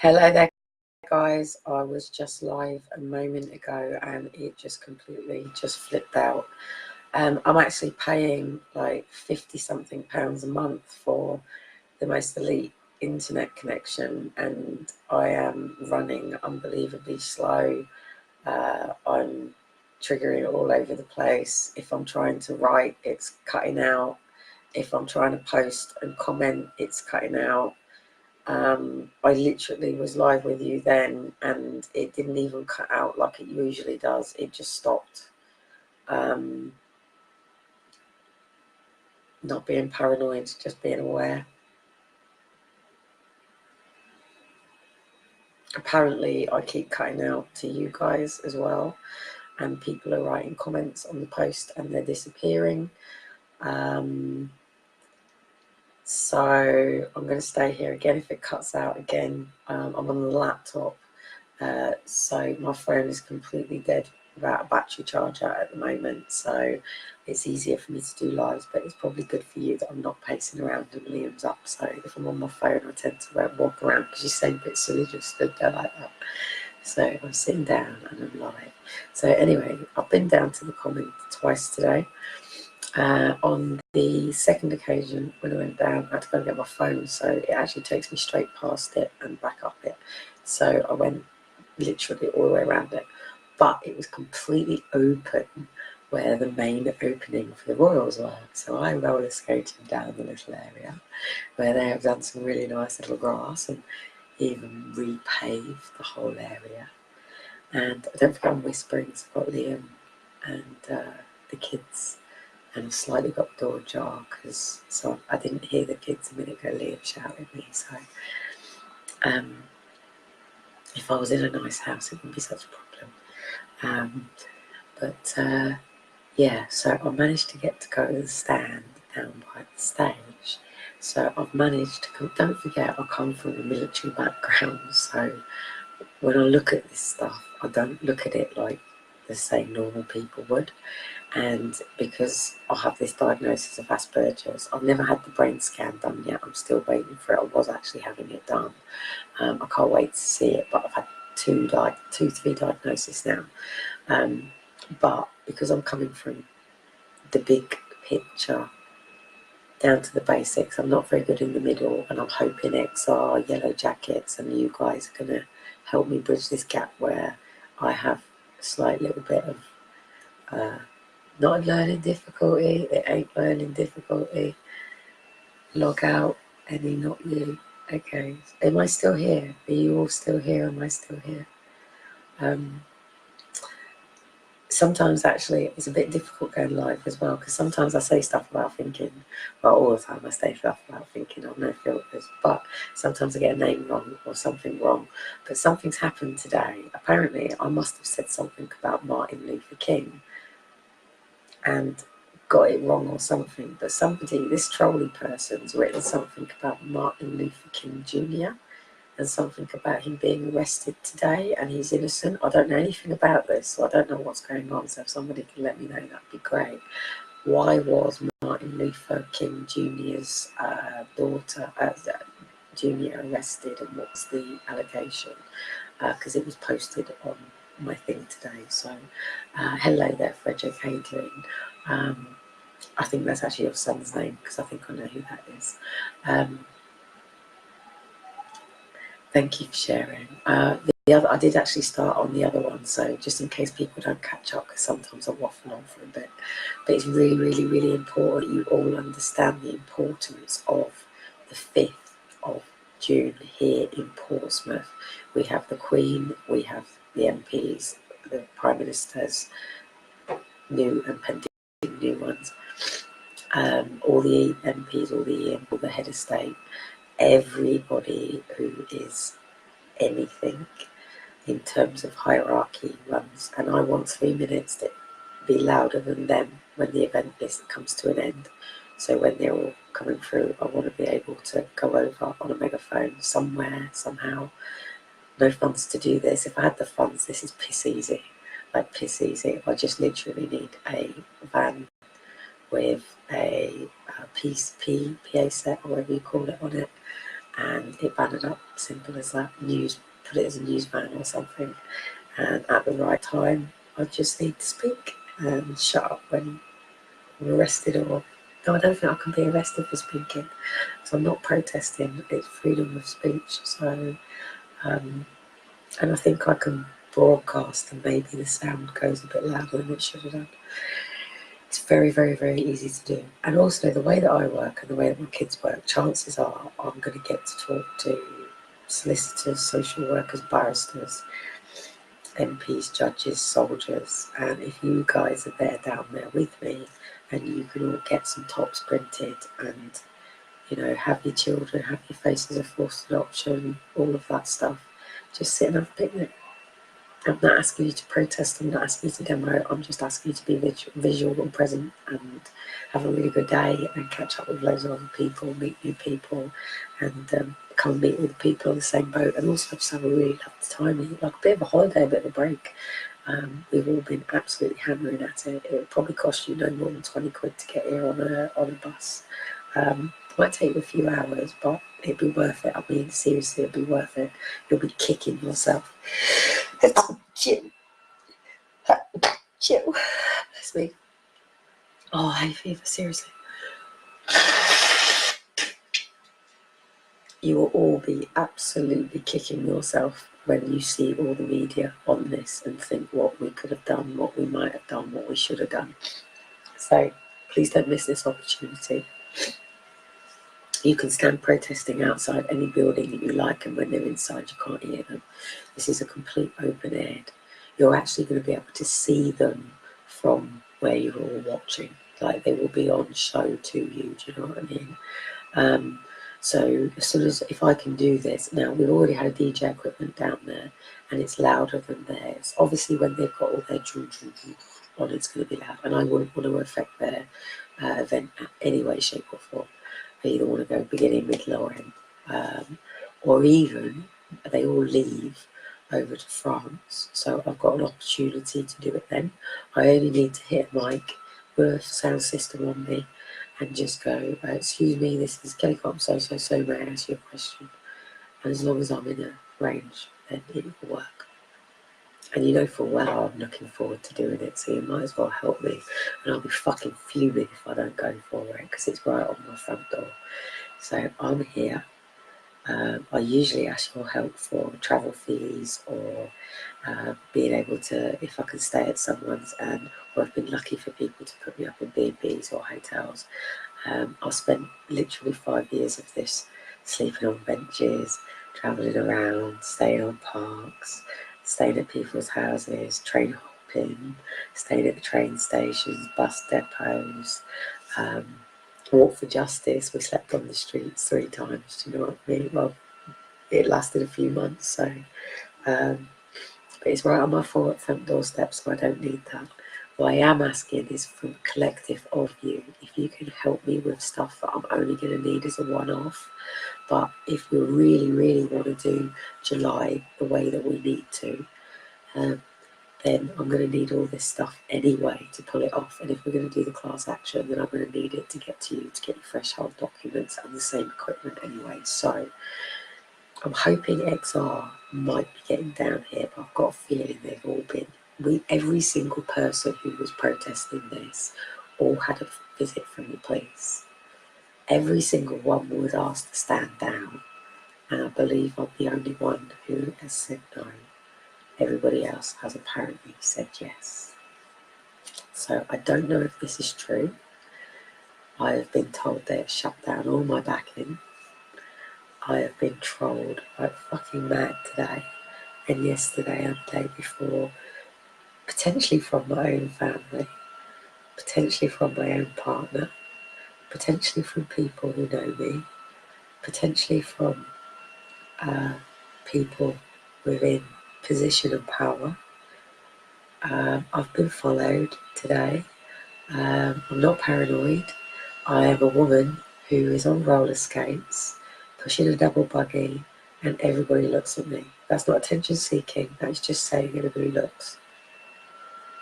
Hello there, guys. I was just live a moment ago and it just completely just flipped out. I'm actually paying like 50 something pounds a month for the most elite internet connection, and I am running unbelievably slow. I'm triggering all over the place. If I'm trying to write, it's cutting out. If I'm trying to post and comment, it's cutting out. I literally was live with you then and it didn't even cut out like it usually does. It just stopped. Not being paranoid, just being aware. Apparently I keep cutting out to you guys as well, and people are writing comments on the post and they're disappearing. So I'm going to stay here again. If it cuts out again, I'm on the laptop, so my phone is completely dead without a battery charger at the moment, so it's easier for me to do lives, but it's probably good for you that I'm not pacing around and Liam's up. So if I'm on my phone, I tend to walk around because you seem a bit silly just stood there like that. So I'm sitting down and I'm live. So anyway, I've been down to the comment twice today. On the second occasion, when I went down, I had to go and get my phone, so it actually takes me straight past it and back up it. So I went literally all the way around it, but it was completely open where the main opening for the Royals were. So I roller skated down the little area where they have done some really nice little grass and even repaved the whole area. And I don't think I'm whispering, so I've got Liam and the kids, and I've slightly got the door ajar because I didn't hear the kids a minute ago. Liam shouted at me, so if I was in a nice house it wouldn't be such a problem. Yeah, so I managed to get to go to the stand down by the stage. So I've managed to don't forget I come from a military background, so when I look at this stuff I don't look at it like the same normal people would. And because I have this diagnosis of Asperger's, I've never had the brain scan done yet. I'm still waiting for it. I was actually having it done. I can't wait to see it, but I've had three diagnoses now. But because I'm coming from the big picture down to the basics, I'm not very good in the middle, and I'm hoping XR, Yellow Jackets, and you guys are going to help me bridge this gap where I have a slight little bit of not learning difficulty. It ain't learning difficulty. Log out, any not you. Okay, am I still here? Are you all still here? Am I still here? Sometimes actually it's a bit difficult going live as well, because sometimes I say stuff without thinking. Well, all the time I say stuff without thinking. I've no filters, but sometimes I get a name wrong or something wrong. But something's happened today. Apparently I must have said something about Martin Luther King and got it wrong or something, but somebody, this trolley person's written something about Martin Luther King Jr. and something about him being arrested today and he's innocent. I don't know anything about this, so I don't know what's going on, so if somebody can let me know, that'd be great. Why was Martin Luther King Jr.'s daughter, Jr. arrested, and what's the allegation? Because it was posted on my thing today. So hello there, Frederick, how you doing? I think that's actually your son's name, because I think I know who that is. Thank you for sharing. The other, I did actually start on the other one, so just in case people don't catch up, because sometimes I waffle on for a bit. But it's really, really, really important you all understand the importance of the 5th of June here in Portsmouth. We have the Queen, we have the MPs, the Prime Ministers, new and pending new ones, all the MPs, all the head of state, everybody who is anything in terms of hierarchy runs, and I want 3 minutes to be louder than them when the event comes to an end. So when they're all coming through, I want to be able to go over on a megaphone somewhere, somehow. No funds to do this. If I had the funds, this is piss easy, like piss easy. I just literally need a van with a PA set, or whatever you call it, on it, and it banned up, simple as that. Put it as a news van or something, and at the right time I just need to speak and shut up when I'm arrested. Or no, I don't think I can be arrested for speaking, so I'm not protesting, it's freedom of speech. So and I think I can broadcast, and maybe the sound goes a bit louder than it should have done. It's very, very, very easy to do. And also the way that I work and the way that my kids work, chances are I'm going to get to talk to solicitors, social workers, barristers, MPs, judges, soldiers. And if you guys are there down there with me, and you can all get some tops printed and, you know, have your children, have your faces of forced adoption, all of that stuff, just sit and have a picnic. I'm not asking you to protest, I'm not asking you to demo, I'm just asking you to be visual and present and have a really good day and catch up with loads of other people, meet new people, and come and meet all the people on the same boat, and also just have a really lovely time, like a bit of a holiday, a bit of a break. We've all been absolutely hammering at it. It would probably cost you no more than 20 quid to get here on a bus. It might take you a few hours, but it'd be worth it. I mean, seriously, it'd be worth it. You'll be kicking yourself. Chill. Chill. That's me. Oh, hay fever, seriously. You will all be absolutely kicking yourself when you see all the media on this and think what we could have done, what we might have done, what we should have done. So please don't miss this opportunity. You can stand protesting outside any building that you like, and when they're inside you can't hear them. This is a complete open air. You're actually going to be able to see them from where you're all watching. Like, they will be on show to you, do you know what I mean? So as soon as, if I can do this, now we've already had a DJ equipment down there and it's louder than theirs. Obviously when they've got all their on, it's going to be loud, and I wouldn't want to affect their event in any way, shape or form. I either want to go beginning, middle or end, or even they all leave over to France, so I've got an opportunity to do it then. I only need to hit a mic with a sound system on me and just go, excuse me, this is Kelly Cox, so may I ask you a question? And as long as I'm in a range, then it will work. And you know full well I'm looking forward to doing it, so you might as well help me. And I'll be fucking fuming if I don't go for it, because it's right on my front door. So I'm here. I usually ask your help for travel fees, or being able to, if I can stay at someone's, or I've been lucky for people to put me up in B&Bs or hotels. I've spent literally 5 years of this sleeping on benches, travelling around, staying on parks, staying at people's houses, train hopping, staying at the train stations, bus depots, Walk for Justice. We slept on the streets 3 times, do you know what I mean? Well, it lasted a few months, so but it's right on my front doorstep, so I don't need that. What I am asking is from a collective of you, if you can help me with stuff that I'm only going to need as a one-off. But if we really, really want to do July the way that we need to, then I'm going to need all this stuff anyway to pull it off. And if we're going to do the class action, then I'm going to need it to get to you, to get your threshold documents and the same equipment anyway. So I'm hoping XR might be getting down here, but I've got a feeling they've all been. Every single person who was protesting this all had a visit from the police. Every single one was asked to stand down, and I believe I'm the only one who has said no. Everybody else has apparently said yes. So I don't know if this is true. I have been told they have shut down all my backing. I have been trolled like fucking mad today and yesterday and the day before, potentially from my own family, potentially from my own partner, potentially from people who know me, potentially from people within position of power. I've been followed today. I'm not paranoid. I am a woman who is on roller skates, pushing a double buggy, and everybody looks at me. That's not attention seeking, that's just saying everybody looks.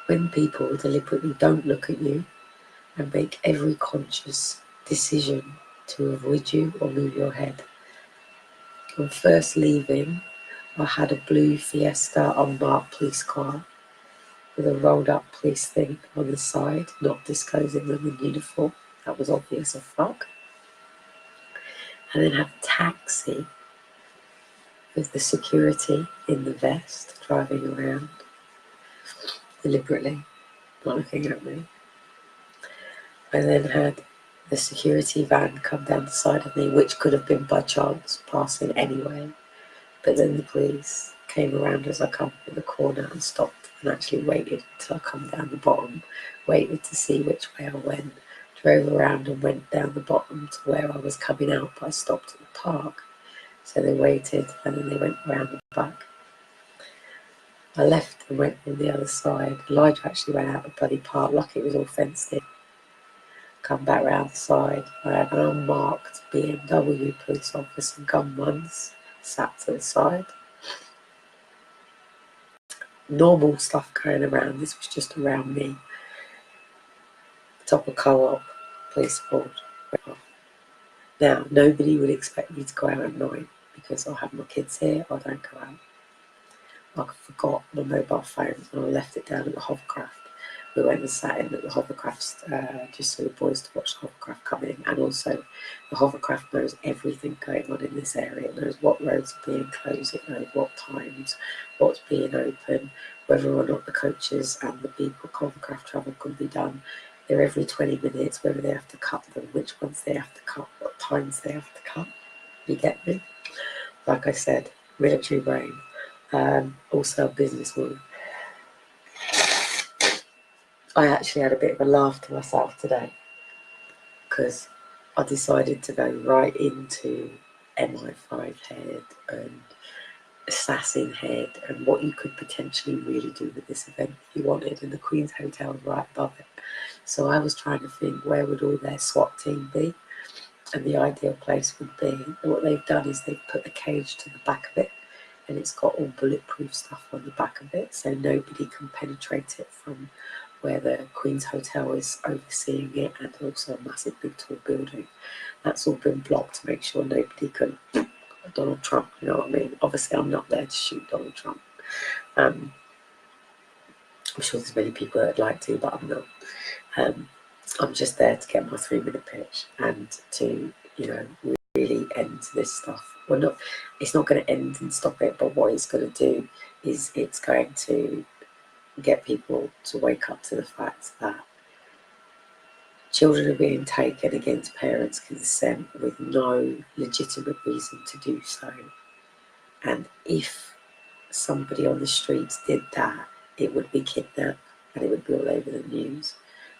When people deliberately don't look at you and make every conscious decision to avoid you or move your head, On first leaving, I had a blue Fiesta unmarked police car with a rolled up police thing on the side, not disclosing them in uniform. That was obvious as fuck. And then had a taxi with the security in the vest driving around deliberately, not looking at me. I then had the security van come down the side of me, which could have been by chance passing anyway. But then the police came around as I come in the corner and stopped and actually waited until I come down the bottom, waited to see which way I went, drove around and went down the bottom to where I was coming out, but I stopped at the park. So they waited and then they went around the back. I left and went on the other side. Elijah actually went out the bloody park, lucky it was all fenced in. Come back round the side. I had an unmarked BMW police officer gun once, sat to the side. Normal stuff going around, this was just around me. Top of Co-op, police pulled. Now, nobody would expect me to go out at night because I have my kids here, I don't go out. I forgot my mobile phone and I left it down at the hovercraft. We went and sat in at the hovercraft just for the boys to watch the hovercraft come in, and also the hovercraft knows everything going on in this area. It knows what roads are being closed, it knows what times, what's being open, whether or not the coaches and the people hovercraft travel can be done. They're every 20 minutes, whether they have to cut them, which ones they have to cut, what times they have to cut. You get me? Like I said, military brain. Also a businesswoman. I actually had a bit of a laugh to myself today because I decided to go right into MI5 head and assassin head and what you could potentially really do with this event if you wanted, and the Queen's Hotel was right above it. So I was trying to think where would all their SWAT team be, and the ideal place would be, and what they've done is they've put a cage to the back of it, and it's got all bulletproof stuff on the back of it so nobody can penetrate it from where the Queen's Hotel is overseeing it, and also a massive big tall building. That's all been blocked to make sure nobody can Donald Trump, you know what I mean? Obviously I'm not there to shoot Donald Trump. I'm sure there's many people that'd like to, but I'm not. I'm just there to get my 3-minute pitch and to, you know, really end this stuff. Well, not, it's not going to end and stop it, but what it's going to do is it's going to get people to wake up to the fact that children are being taken against parents' consent with no legitimate reason to do so. And if somebody on the streets did that, it would be kidnapped and it would be all over the news.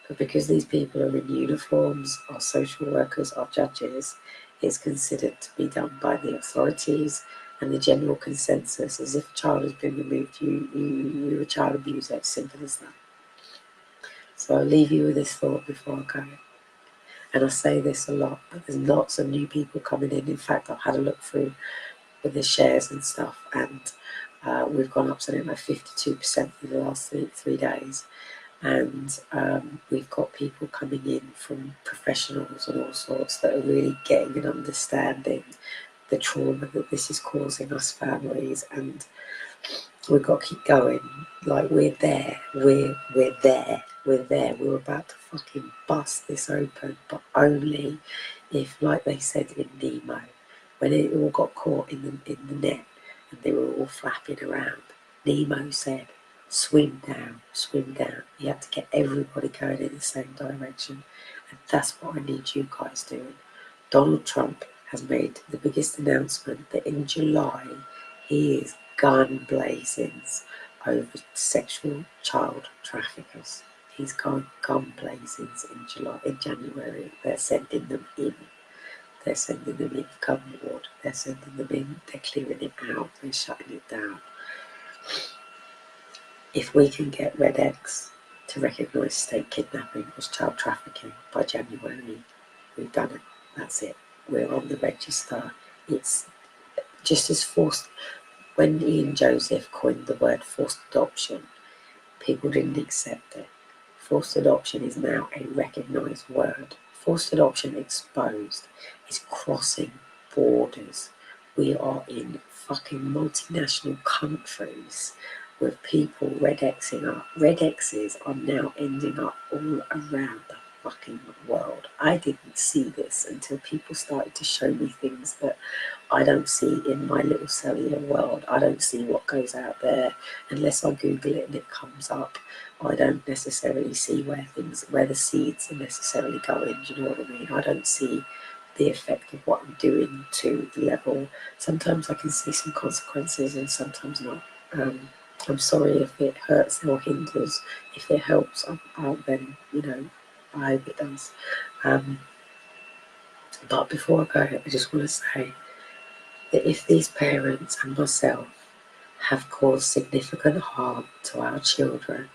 But because these people are in uniforms, are social workers, are judges, it's considered to be done by the authorities, and the general consensus is if a child has been removed, you're a child abuser. It's simple as that. So I'll leave you with this thought before I go. And I say this a lot, but there's lots of new people coming in. In fact, I've had a look through with the shares and stuff, and we've gone up something like 52% in the last three days. And we've got people coming in from professionals and all sorts that are really getting an understanding the trauma that this is causing us families, and we've got to keep going. Like, we're there, we're there, we're about to fucking bust this open, but only if, like they said in Nemo, when it all got caught in the net and they were all flapping around, Nemo said, swim down, swim down. You have to get everybody going in the same direction, and that's what I need you guys doing. Donald Trump has made the biggest announcement that in July he is gun blazings over sexual child traffickers. He's gone gun blazings in January. They're sending them in. They're sending them in for cover ward. They're sending them in. They're clearing it out. They're shutting it down. If we can get Red X to recognise state kidnapping as child trafficking by January, we've done it. That's it. We're on the register. It's just as forced. When Ian Joseph coined the word forced adoption, people didn't accept it. Forced adoption is now a recognised word. Forced adoption exposed is crossing borders we are in fucking multinational countries with people red Xing up. Red X's are now ending up all around the fucking world. I didn't see this until people started to show me things that I don't see in my little cellular world. I don't see what goes out there unless I Google it and it comes up. I don't necessarily see where the seeds are necessarily going. Do you know what I mean? I don't see the effect of what I'm doing to the level. Sometimes I can see some consequences and sometimes not. I'm sorry if it hurts or hinders. If it helps, then, you know, I hope it does. But before I go, I just want to say that if these parents and myself have caused significant harm to our children,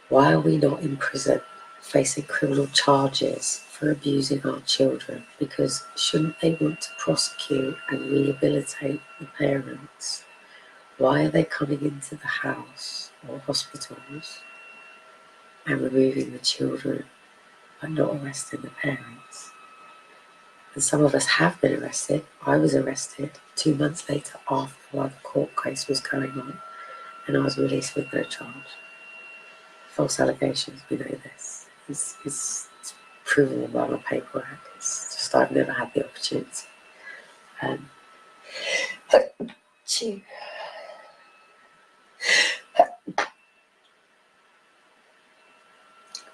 why are we not in prison facing criminal charges for abusing our children? Because shouldn't they want to prosecute and rehabilitate the parents? Why are they coming into the house or hospitals and removing the children but not arresting the parents? And some of us have been arrested. I was arrested 2 months later after while the court case was going on, and I was released with no charge. False allegations, we know this. It's provable by my paperwork. It's just I've never had the opportunity.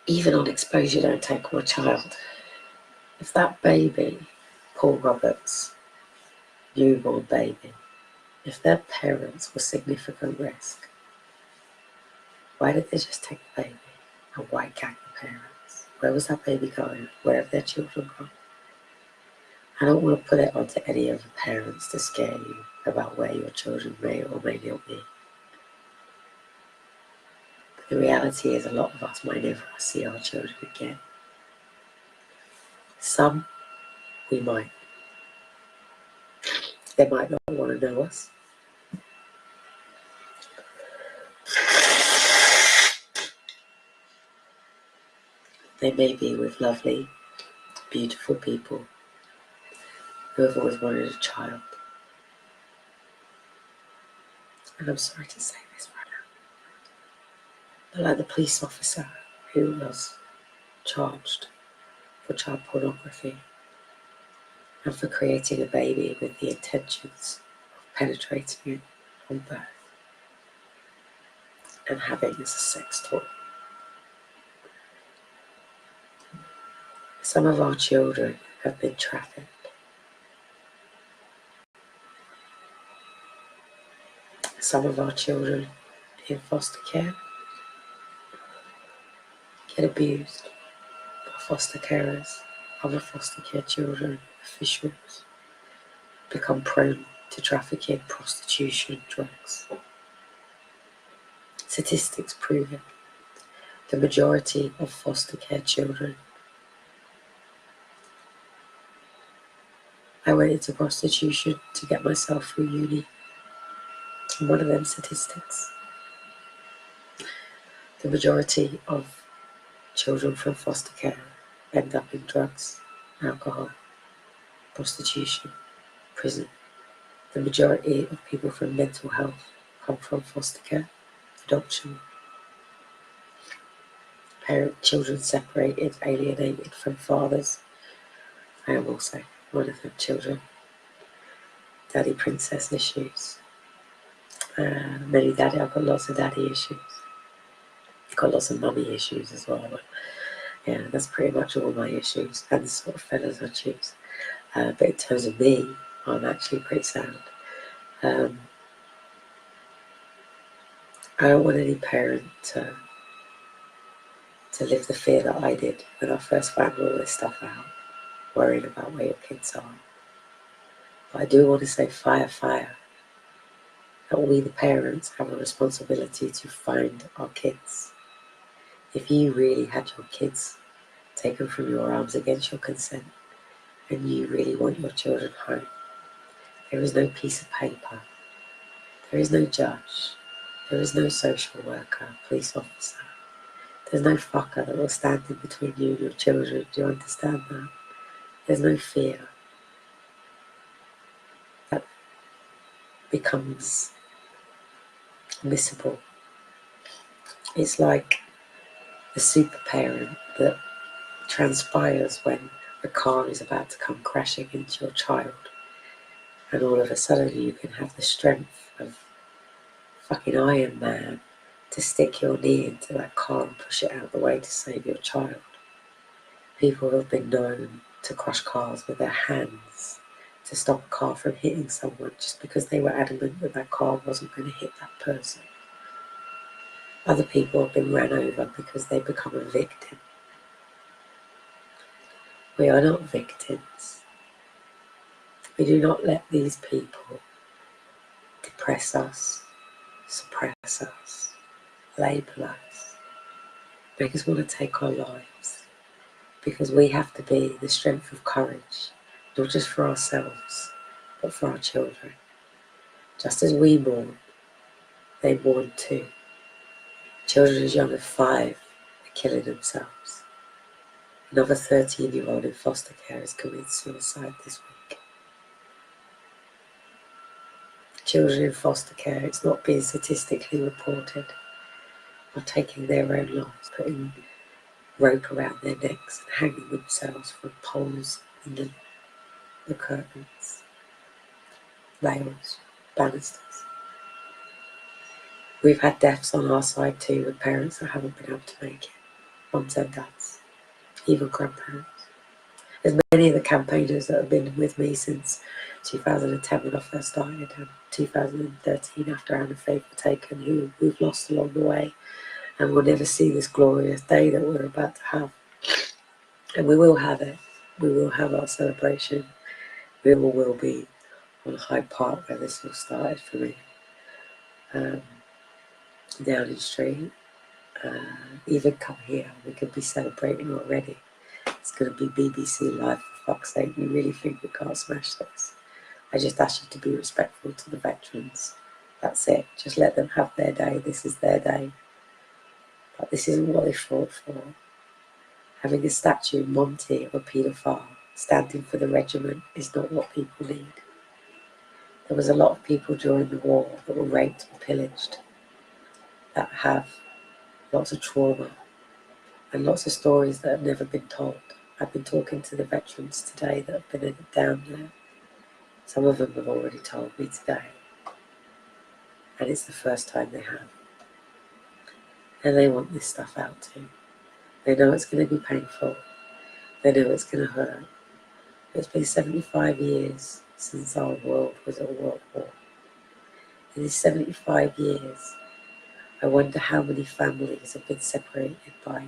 Even on exposure, don't take my child. If that baby, Paul Roberts, newborn baby, if their parents were significant risk, why did they just take the baby and white gang the parents? Where was that baby going? Where have their children gone? I don't want to put it onto any of the parents to scare you about where your children may or may not be. But the reality is a lot of us might never see our children again. Some, we might. They might not want to know us. They may be with lovely, beautiful people who have always wanted a child. And I'm sorry to say this right now, but like the police officer who was charged for child pornography and for creating a baby with the intentions of penetrating it on birth and having as a sex toy. Some of our children have been trafficked. Some of our children in foster care get abused by foster carers, other foster care children, officials, become prone to trafficking, prostitution, drugs. Statistics prove it. The majority of foster care children. I went into prostitution to get myself through uni. And one of them statistics. The majority of children from foster care end up in drugs, alcohol, prostitution, prison. The majority of people from mental health come from foster care, adoption. Children separated, alienated from fathers. I am also one of them children. Daddy princess issues. I've got lots of daddy issues. I've got lots of mummy issues as well. But yeah, that's pretty much all my issues and the sort of fellas I choose. But in terms of me, I'm actually pretty sound. I don't want any parent to live the fear that I did when I first found all this stuff out, worrying about where your kids are. But I do want to say fire, that we the parents have a responsibility to find our kids. If you really had your kids taken from your arms against your consent and you really want your children home, there is no piece of paper, there is no judge, there is no social worker, police officer, there's no fucker that will stand in between you and your children. Do you understand that? There's no fear. becomes missable. It's like the super parent that transpires when a car is about to come crashing into your child, and all of a sudden you can have the strength of fucking Iron Man to stick your knee into that car and push it out of the way to save your child. People have been known to crush cars with their hands to stop a car from hitting someone just because they were adamant that that car wasn't going to hit that person. Other people have been ran over because they become a victim. We are not victims. We do not let these people depress us, suppress us, label us, make us want to take our lives, because we have to be the strength of courage, not just for ourselves, but for our children. Just as we mourn, they mourn too. Children as young as 5 are killing themselves. Another 13-year-old in foster care has committed suicide this week. Children in foster care, it's not being statistically reported, are taking their own lives, putting rope around their necks and hanging themselves from poles in the curtains, rails, banisters. We've had deaths on our side too, with parents that haven't been able to make it, mums and dads, even grandparents. There's many of the campaigners that have been with me since 2010 when I first started, and 2013 after Anne and Faith were taken, who've lost along the way, and will never see this glorious day that we're about to have. And we will have it. We will have our celebration. We all will be on Hyde Park, where this all started for me. Downing Street, even come here, we could be celebrating already. It's going to be BBC Live, for fuck's sake. We really think we can't smash this. I just ask you to be respectful to the veterans. That's it. Just let them have their day. This is their day. But this isn't what they fought for. Having a statue in Monty of a paedophile standing for the regiment is not what people need. There was a lot of people during the war that were raped and pillaged, that have lots of trauma and lots of stories that have never been told. I've been talking to the veterans today that have been down there. Some of them have already told me today, and it's the first time they have. And they want this stuff out too. They know it's going to be painful. They know it's going to hurt. It's been 75 years since our world was at world war. In these 75 years, I wonder how many families have been separated by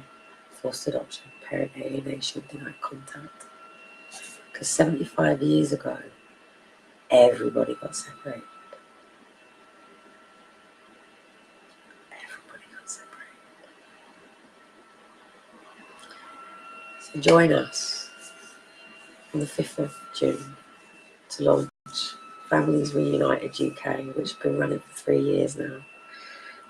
forced adoption, parent alienation, denied contact. Because 75 years ago, everybody got separated. Everybody got separated. So join us on the 5th of June to launch Families Reunited UK, which has been running for 3 years now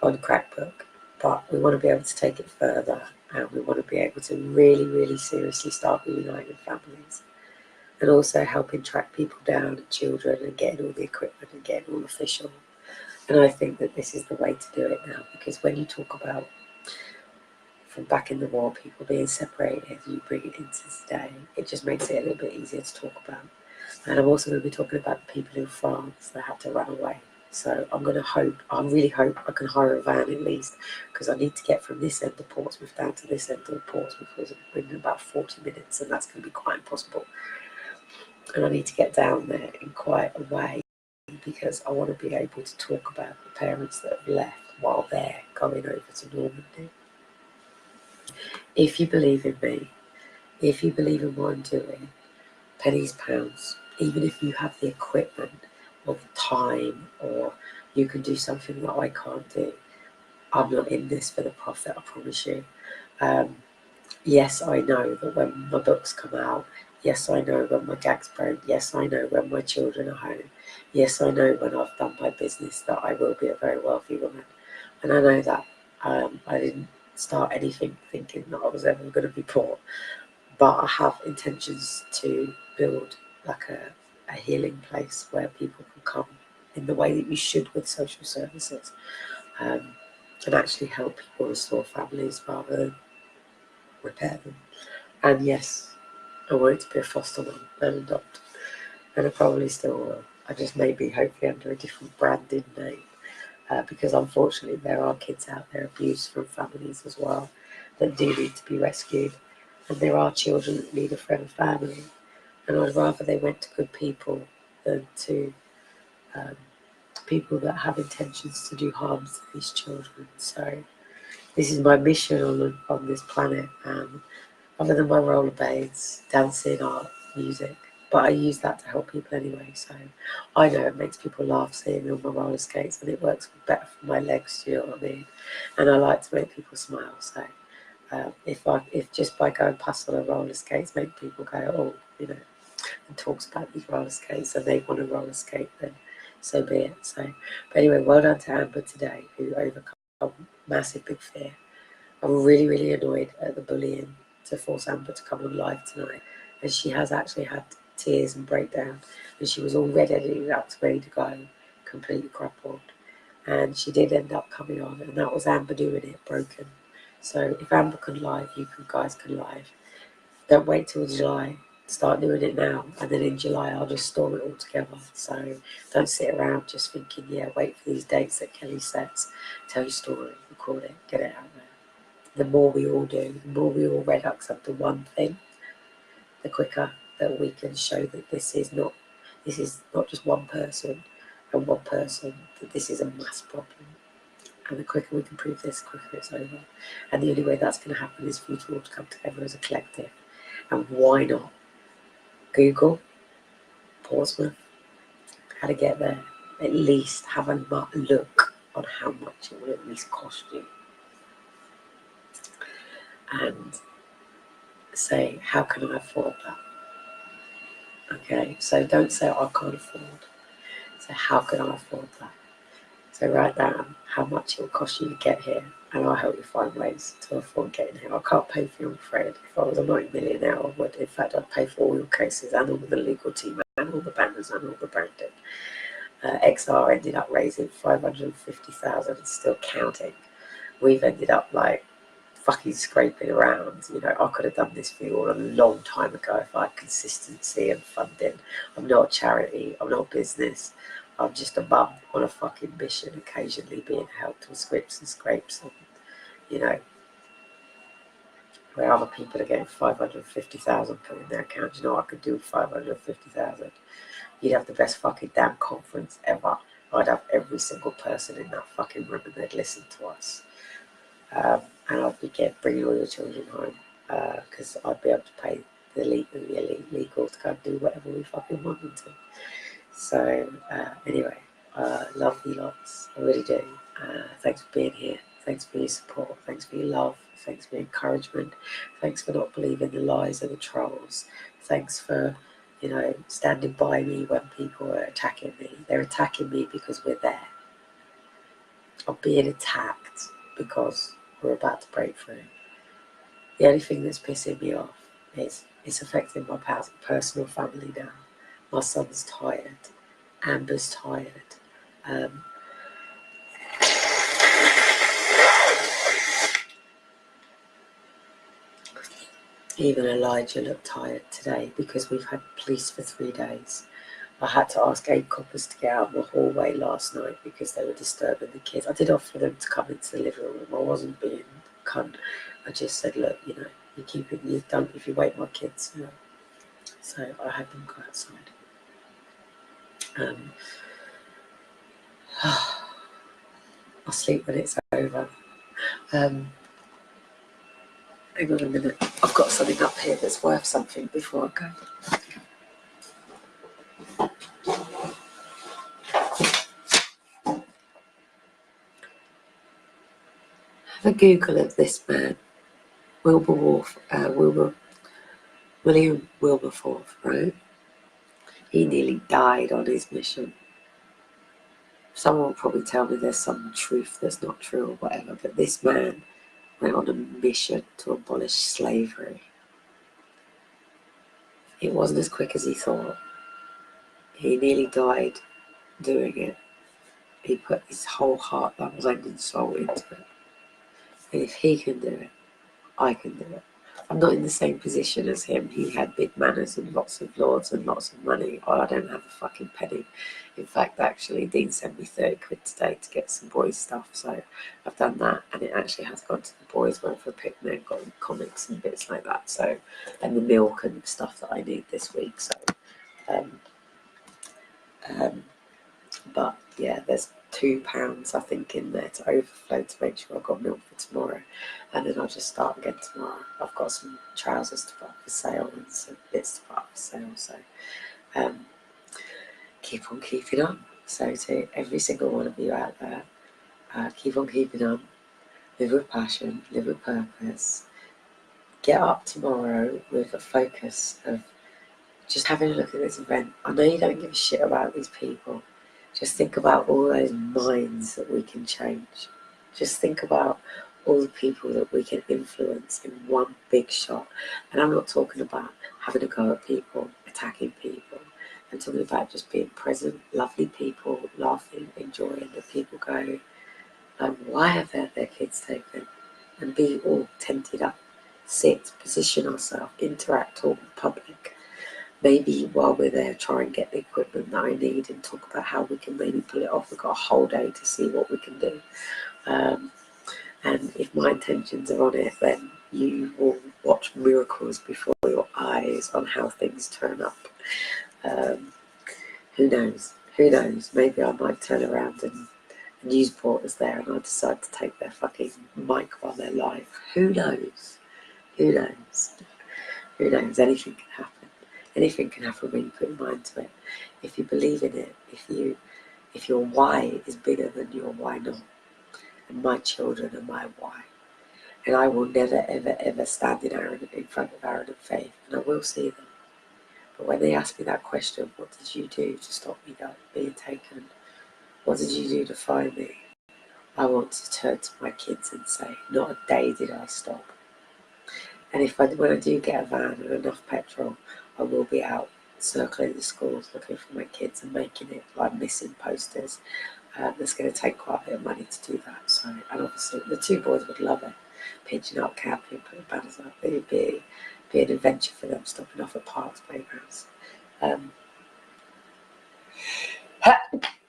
on Crackbook. But we want to be able to take it further, and we want to be able to really, really seriously start reuniting families, and also helping track people down and children and getting all the equipment and getting all official. And I think that this is the way to do it now, because when you talk about from back in the war, people being separated, you bring it into today, it just makes it a little bit easier to talk about. And I'm also going to be talking about the people in France that had to run away. So I really hope I can hire a van at least, because I need to get from this end of Portsmouth down to this end of Portsmouth within about 40 minutes, and that's going to be quite impossible. And I need to get down there in quite a way, because I want to be able to talk about the parents that have left while they're going over to Normandy. If you believe in me, if you believe in what I'm doing, pennies, pounds, even if you have the equipment or the time, or you can do something that I can't do, I'm not in this for the profit, I promise you. Yes, I know that when my books come out, yes, I know when my gag's broke, yes, I know when my children are home, yes, I know when I've done my business that I will be a very wealthy woman. And I know that I didn't start anything thinking that I was ever going to be poor, but I have intentions to build like a healing place where people can come in the way that you should with social services, and actually help people restore families rather than repair them. And yes, I wanted to be a foster mum and adopt, and I probably still will. I just maybe hopefully under a different branded name, because unfortunately there are kids out there abused from families as well that do need to be rescued, and there are children that need a forever family, and I'd rather they went to good people than to people that have intentions to do harm to these children. So this is my mission on this planet. Other than my rollerblades, dancing, art, music, but I use that to help people anyway. So I know it makes people laugh seeing me on my roller skates, and it works better for my legs. Do you know what I mean? And I like to make people smile. So if just by going past on a roller skates make people go, oh, you know, and talks about these roller skates and they want to roller skate, then so be it. So, but anyway, well done to Amber today, who overcome massive big fear. I'm really, really annoyed at the bullying to force Amber to come on live tonight, and she has actually had tears and breakdown, and she was all ready to go, completely crumpled, and she did end up coming on, and that was Amber doing it, broken. So if Amber can live, you guys can live. Don't wait till July. Start doing it now, and then in July I'll just store it all together. So don't sit around just thinking, yeah, wait for these dates that Kelly sets. Tell your story, record it, get it out there. The more we all do, the more we all redux up to one thing, the quicker that we can show that this is not just one person and one person, that this is a mass problem. And the quicker we can prove this, the quicker it's over. And the only way that's going to happen is for you to all to come together as a collective. And why not Google Portsmouth, how to get there, at least have a look on how much it will at least cost you, and say, how can I afford that? Okay, so don't say, I can't afford. So how can I afford that? So write down how much it will cost you to get here, and I'll help you find ways to afford getting here. I can't pay for you, I'm afraid. If I was a multi-millionaire, I would. In fact, I'd pay for all your cases and all the legal team and all the banners and all the branding. XR ended up raising 550,000 and still counting. We've ended up like fucking scraping around. You know, I could have done this for you all a long time ago if I had consistency and funding. I'm not a charity, I'm not a business. I'm just a mum on a fucking mission, occasionally being helped with scripts and scrapes, and you know, where other people are getting 550,000 put in their account. You know what I could do with 550,000? You'd have the best fucking damn conference ever. I'd have every single person in that fucking room and they'd listen to us. And I'd be bringing all your children home, because I'd be able to pay the elite legal to go and do whatever we fucking want them to. So anyway, love you lots, I really do. Thanks for being here. Thanks for your support. Thanks for your love. Thanks for your encouragement. Thanks for not believing the lies of the trolls. Thanks for, you know, standing by me when people are attacking me. They're attacking me because we're there. I'm being attacked because we're about to break through. The only thing that's pissing me off is it's affecting my personal family now. My son's tired. Amber's tired. Even Elijah looked tired today because we've had police for 3 days. I had to ask 8 coppers to get out of the hallway last night because they were disturbing the kids. I did offer them to come into the living room. I wasn't being a cunt. I just said, look, you know, you don't, if you wake my kids, you know. So I had them go outside. I'll sleep when it's over. Hang on a minute. I've got something up here that's worth something before I go. Have a Google of this man, William Wilberforce, right? He nearly died on his mission. Someone will probably tell me there's some truth that's not true or whatever, but this man went on a mission to abolish slavery. It wasn't as quick as he thought. He nearly died doing it, He put his whole heart, mind and soul into it. And if he can do it, I can do it. I'm not in the same position as him. He had big manners and lots of lords and lots of money. I don't have a fucking penny. In fact, actually, Dean sent me 30 quid today to get some boys' stuff. So I've done that, and it actually has gone to the boys. Went for a picnic, got comics and bits like that. So, and the milk and stuff that I need this week. So, um, but yeah, there's £2 I think in there to overflow to make sure I've got milk for tomorrow, and then I'll just start again tomorrow. I've got some trousers to put up for sale and some bits to put up for sale, so keep on keeping on. So to every single one of you out there, keep on keeping on, live with passion, live with purpose, get up tomorrow with a focus of just having a look at this event. I know you don't give a shit about these people. Just think about all those minds that we can change. Just think about all the people that we can influence in one big shot. And I'm not talking about having a go at people, attacking people. I'm talking about just being present, lovely people, laughing, enjoying, that people go, why have they had their kids taken? And be all tented up, sit, position ourselves, interact, talk with the public. Maybe while we're there, try and get the equipment that I need and talk about how we can maybe pull it off. We've got a whole day to see what we can do. And if my intentions are on it, then you will watch miracles before your eyes on how things turn up. Who knows? Who knows? Maybe I might turn around and Newsport is there and I decide to take their fucking mic while they're live. Who knows? Who knows? Who knows? Anything can happen. Anything can happen when you put your mind to it. If you believe in it, if your why is bigger than your why not, and my children are my why, and I will never ever ever stand in front of Aaron and Faith, and I will see them. But when they ask me that question, what did you do to stop me being taken? What did you do to find me? I want to turn to my kids and say, not a day did I stop. And when I do get a van and enough petrol, I will be out circling the schools looking for my kids and making it like missing posters. That's going to take quite a bit of money to do that. So, and obviously the two boys would love it, pitching up camping, putting banners up. It would be an adventure for them, stopping off at parks, playgrounds.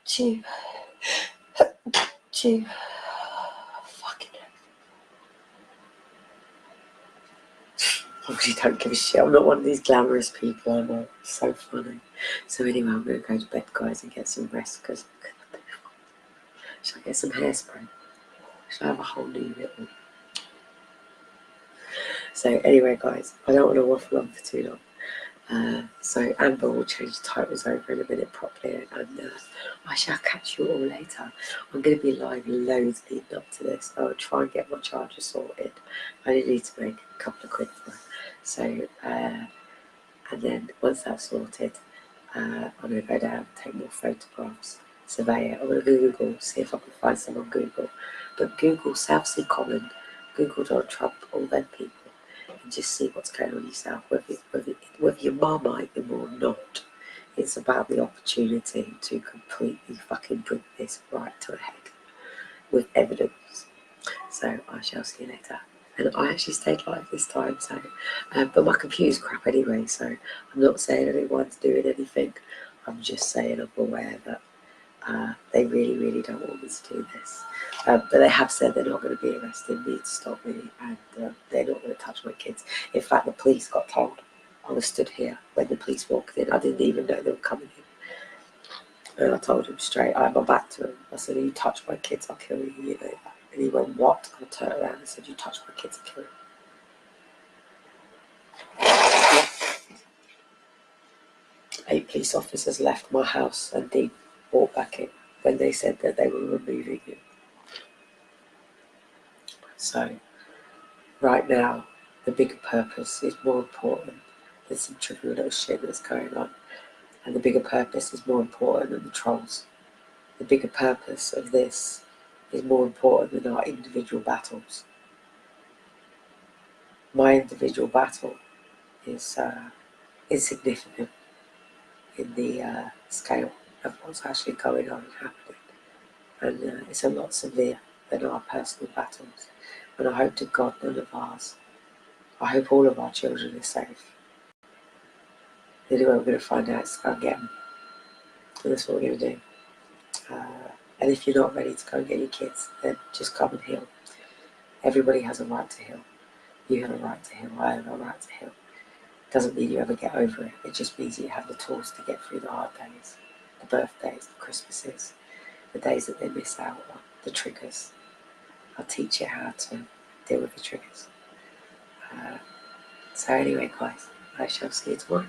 Chew. Fucking I really don't give a shit. I'm not one of these glamorous people. I know. It's so funny. So anyway, I'm going to go to bed, guys, and get some rest because should I get some hairspray? Should I have a whole new little... So anyway, guys, I don't want to waffle on for too long. So Amber will change the titles over in a minute properly, and I shall catch you all later. I'm going to be live loads leading up to this. I'll try and get my charger sorted. I only need to make a couple of quid for it. So, and then once that's sorted, I'm going to go down, take more photographs, survey it. I'm going to Google, see if I can find some on Google. But Google South Sea Common, Google Donald Trump, all them people, and just see what's going on yourself, whether you're Marmite them or not. It's about the opportunity to completely fucking bring this right to a head with evidence. So I shall see you later. And I actually stayed live this time, so but my computer's crap anyway, so I'm not saying anyone's doing anything. I'm just saying I'm aware that they really, really don't want me to do this. But they have said they're not going to be arresting me to stop me, and they're not going to touch my kids. In fact, the police got told. I was stood here when the police walked in. I didn't even know they were coming in. And I told him straight, I had my back to him. I said, you touch my kids, I'll kill you, you know that. And he went, what? I turned around and said, you touch my kids, I'll kill you. 8 police officers left my house and Dean walked back in when they said that they were removing him. So, right now, the bigger purpose is more important than some trivial little shit that's going on. And the bigger purpose is more important than the trolls. The bigger purpose of this is more important than our individual battles. My individual battle is insignificant in the scale of what's actually going on and happening. and it's a lot severe than our personal battles. And I hope to God none of ours. I hope all of our children are safe. The only way we're going to find out is to go and get them. And that's what we're going to do. And if you're not ready to go and get your kids, then just come and heal. Everybody has a right to heal. You have a right to heal. I have a right to heal. Doesn't mean you ever get over it. It just means you have the tools to get through the hard days, the birthdays, the Christmases, the days that they miss out on, the triggers. I'll teach you how to deal with the triggers. So anyway, guys, I shall see you tomorrow.